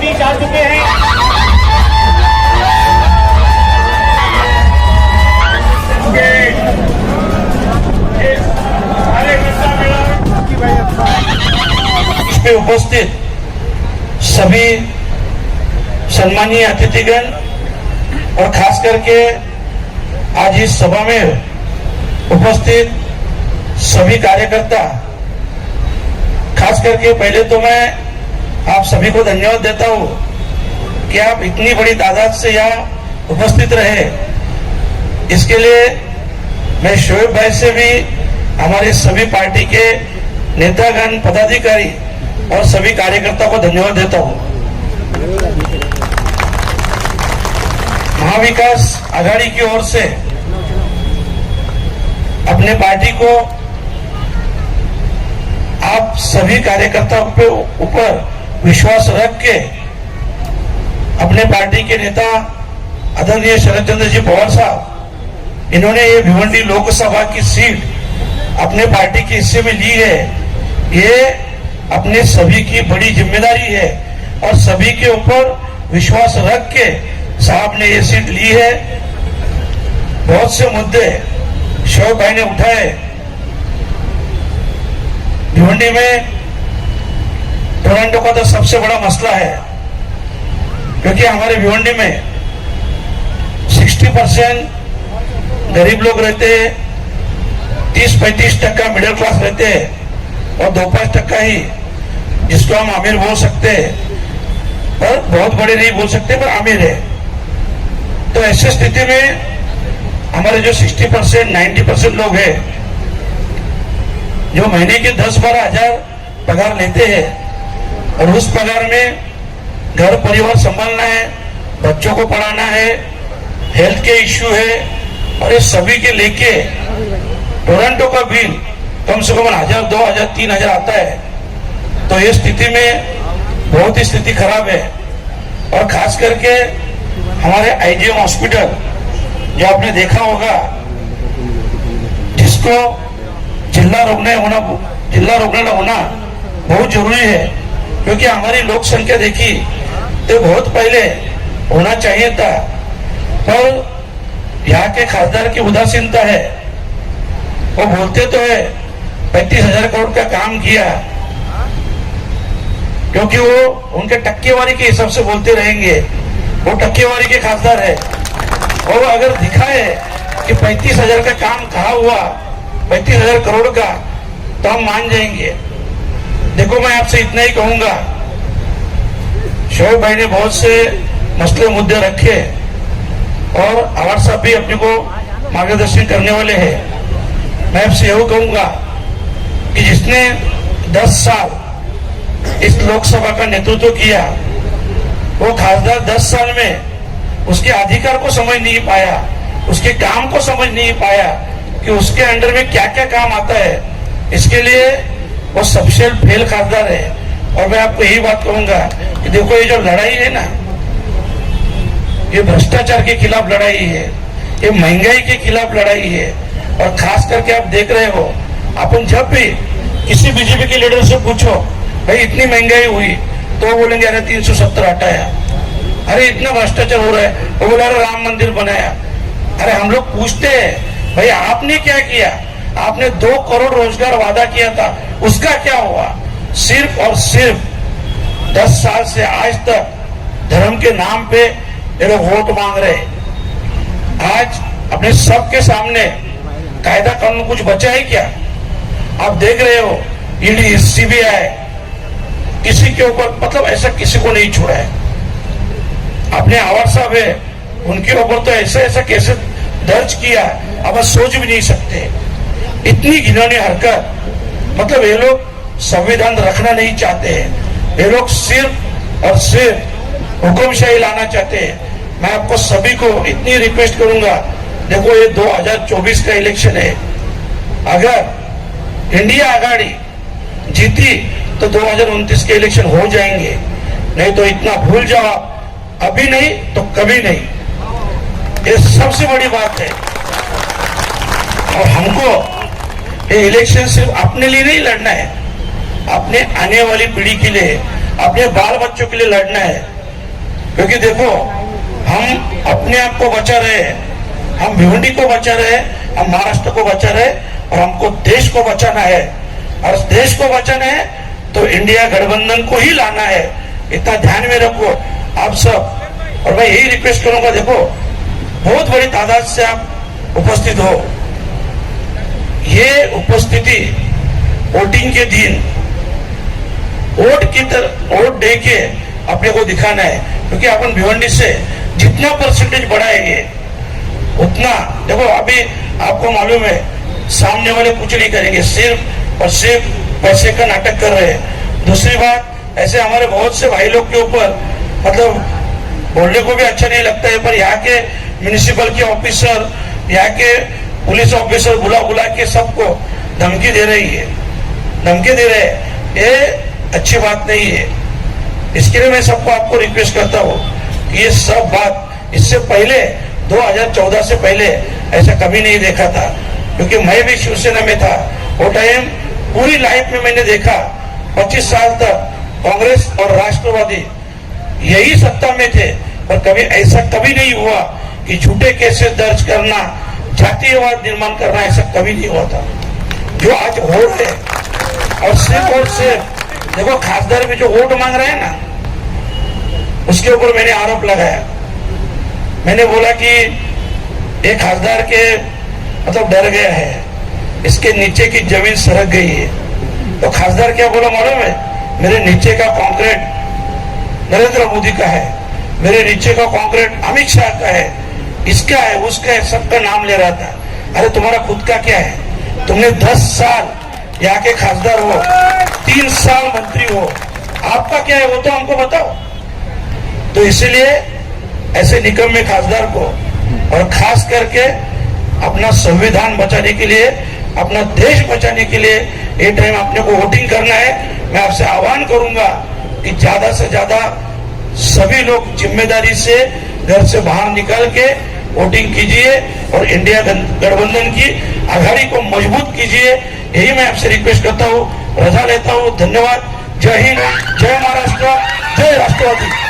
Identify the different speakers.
Speaker 1: बीच आ चुके हैं।
Speaker 2: इसमें उपस्थित सभी सम्मानीय अतिथिगण और खास करके आज इस सभा में उपस्थित सभी कार्यकर्ता, खास करके पहले तो मैं आप सभी को धन्यवाद देता हूं कि आप इतनी बड़ी तादाद से यहाँ उपस्थित रहे। इसके लिए मैं शोएब भाई से भी, हमारे सभी पार्टी के नेतागण, पदाधिकारी और सभी कार्यकर्ताओं को धन्यवाद देता हूं। महाविकास आघाड़ी की ओर से अपने पार्टी को आप सभी कार्यकर्ताओं के ऊपर विश्वास रख के अपने पार्टी के नेता आदरणीय शरद चंद्र जी पवार साहब, इन्होंने ये भिवंडी लोकसभा की सीट अपने पार्टी के हिस्से में ली है। ये अपने सभी की बड़ी जिम्मेदारी है और सभी के ऊपर विश्वास रख के साहब ने ये सीट ली है। बहुत से मुद्दे शोएब भाई ने उठाए। भिवंडी में टोरंटो का तो सबसे बड़ा मसला है, क्योंकि हमारे भिवंडी में 60% गरीब लोग रहते हैं, 30-35% मिडिल क्लास रहते हैं और 2-5% ही जिसको हम अमीर बोल सकते हैं, पर बहुत बड़े नहीं बोल सकते, पर अमीर है। तो ऐसी स्थिति में हमारे जो 60%, 90% लोग हैं, जो महीने के 10-12 हजार पगार लेते हैं और उस पगार में घर परिवार संभालना है, बच्चों को पढ़ाना है, हेल्थ के इश्यू है, और ये सभी के लेके टोरंटो का बिल कम से कम 1000, 2000, 3000 आता है। तो ये स्थिति में बहुत ही स्थिति खराब है। और खास करके हमारे आईजीएम हॉस्पिटल, जो आपने देखा होगा, जिसको जिला रुग्णालय होना बहुत जरूरी है, क्योंकि हमारी लोक संख्या देखी तो बहुत पहले होना चाहिए था, पर यहाँ के खासदार की उदासीनता है। वो बोलते तो है 35,000 करोड़ का काम किया, क्योंकि वो उनके टक्केवारी के हिसाब से बोलते रहेंगे। वो टक्केवारी के खासदार है, और अगर दिखाए कि 35,000 का काम कहाँ हुआ, 35,000 करोड़ का, तो हम मान जाएंगे। देखो, मैं आपसे इतना ही कहूंगा, शोएब भाई ने बहुत से मसले मुद्दे रखे और आवार साहब भी अपने को मार्गदर्शन करने वाले हैं। मैं आपसे यही कहूंगा कि जिसने 10 साल इस लोकसभा का नेतृत्व किया, वो खासदार 10 साल में उसके अधिकार को समझ नहीं पाया, उसके काम को समझ नहीं पाया कि उसके अंडर में क्या क्या काम आता है। इसके लिए वो सबसे फेल खासदार है। और मैं आपको यही बात कहूंगा कि देखो, ये जो लड़ाई है ना, ये भ्रष्टाचार के खिलाफ लड़ाई है, ये महंगाई के खिलाफ लड़ाई है। और खास करके आप देख रहे हो, अपन जब भी किसी बीजेपी के लीडर से पूछो, भाई इतनी महंगाई हुई, तो वो बोलेंगे अरे 370 हटाया, अरे इतना भ्रष्टाचार हो रहा है, वो बोला अरे राम मंदिर बनाया। अरे हम लोग पूछते हैं, भाई आपने क्या किया? आपने 2 करोड़ रोजगार वादा किया था, उसका क्या हुआ? सिर्फ और सिर्फ 10 साल से आज तक धर्म के नाम पे ये लोग वोट मांग रहे। आज अपने सबके सामने कायदा कानून कुछ बचा है क्या? आप देख रहे हो, ईडी, सीबीआई किसी के ऊपर, मतलब ऐसा किसी को नहीं छोड़ा है। अपने आवार साहब है, उनके ऊपर तो ऐसा ऐसा कैसे दर्ज किया, अब सोच भी नहीं सकते। इतनी घिनौनी हरकत, मतलब ये लोग संविधान रखना नहीं चाहते हैं, ये लोग सिर्फ और सिर्फ हुक्मशाही लाना चाहते हैं। मैं आपको सभी को इतनी रिक्वेस्ट करूंगा, देखो ये 2024 का इलेक्शन है, अगर इंडिया आघाड़ी जीती तो 2029 के इलेक्शन हो जाएंगे, नहीं तो इतना भूल जाओ, अभी नहीं तो कभी नहीं। ये सबसे बड़ी बात है। और हमको ये इलेक्शन सिर्फ अपने लिए नहीं लड़ना है, अपने आने वाली पीढ़ी के लिए, अपने बाल बच्चों के लिए लड़ना है। क्योंकि देखो हम अपने आप को बचा रहे हैं, हम भिवंडी को बचा रहे हैं, हम महाराष्ट्र को बचा रहे हैं और हमको देश को बचाना है। और देश को बचाना है तो इंडिया गठबंधन को ही लाना है, इतना ध्यान में रखो आप सब। और मैं यही रिक्वेस्ट करूंगा, देखो बहुत बड़ी तादाद से आप उपस्थित हो, ये उपस्थिति वोटिंग के दिन वोट दे के अपने को दिखाना है, क्योंकि अपन भिवंडी से जितना परसेंटेज बढ़ाएंगे उतना, देखो अभी आपको मालूम है सामने वाले कुछ नहीं करेंगे, सिर्फ और सिर्फ पैसे का नाटक कर रहे हैं। दूसरी बात, ऐसे हमारे बहुत से भाई लोग के ऊपर मतलब बोलने को भी अच्छा नहीं लगता है, पर यहाँ के म्युनिसिपल के ऑफिसर, यहाँ के पुलिस ऑफिसर बुला बुला के सबको धमकी दे रही है, धमकी दे रहे हैं। ये अच्छी बात नहीं है। इसके लिए मैं सबको आपको रिक्वेस्ट करता हूँ कि ये सब बात इससे पहले 2014 से पहले ऐसा कभी नहीं देखा था, क्योंकि मैं भी शिवसेना में था। वो टाइम पूरी लाइफ में मैंने देखा 25 साल तक कांग्रेस और राष्ट्रवादी यही सत्ता में थे, पर कभी ऐसा कभी नहीं हुआ कि झूठे केसेस दर्ज करना, जातीयवाद निर्माण करना, ऐसा कभी नहीं हुआ था जो आज हो रहे। और सिर्फ देखो खासदार में जो वोट मांग रहे हैं ना, उसके ऊपर मैंने आरोप लगाया। मैंने बोला कि एक खासदार के मतलब डर गया है, इसके नीचे की जमीन सरक गई है। तो खासदार क्या बोला मालूम है, मेरे नीचे का कंक्रीट नरेंद्र मोदी का है, मेरे नीचे का कंक्रीट अमित शाह का है, इसका है, उसका है, सबका नाम ले रहा था। अरे तुम्हारा खुद का क्या है? तुमने 10 साल यहाँ के खासदार हो, 3 साल मंत्री हो, आपका क्या है वो तो हमको बताओ। तो इसीलिए ऐसे निकम्मे खासदार को, और खास करके अपना संविधान बचाने के लिए, अपना देश बचाने के लिए ये टाइम अपने को वोटिंग करना है। मैं आपसे आह्वान करूंगा कि ज्यादा से ज्यादा सभी लोग जिम्मेदारी से घर से बाहर निकल के वोटिंग कीजिए और इंडिया गठबंधन की आघाड़ी को मजबूत कीजिए। यही मैं आपसे रिक्वेस्ट करता हूँ, रजा लेता हूँ। धन्यवाद। जय हिंद, जय महाराष्ट्र, जय राष्ट्रवादी।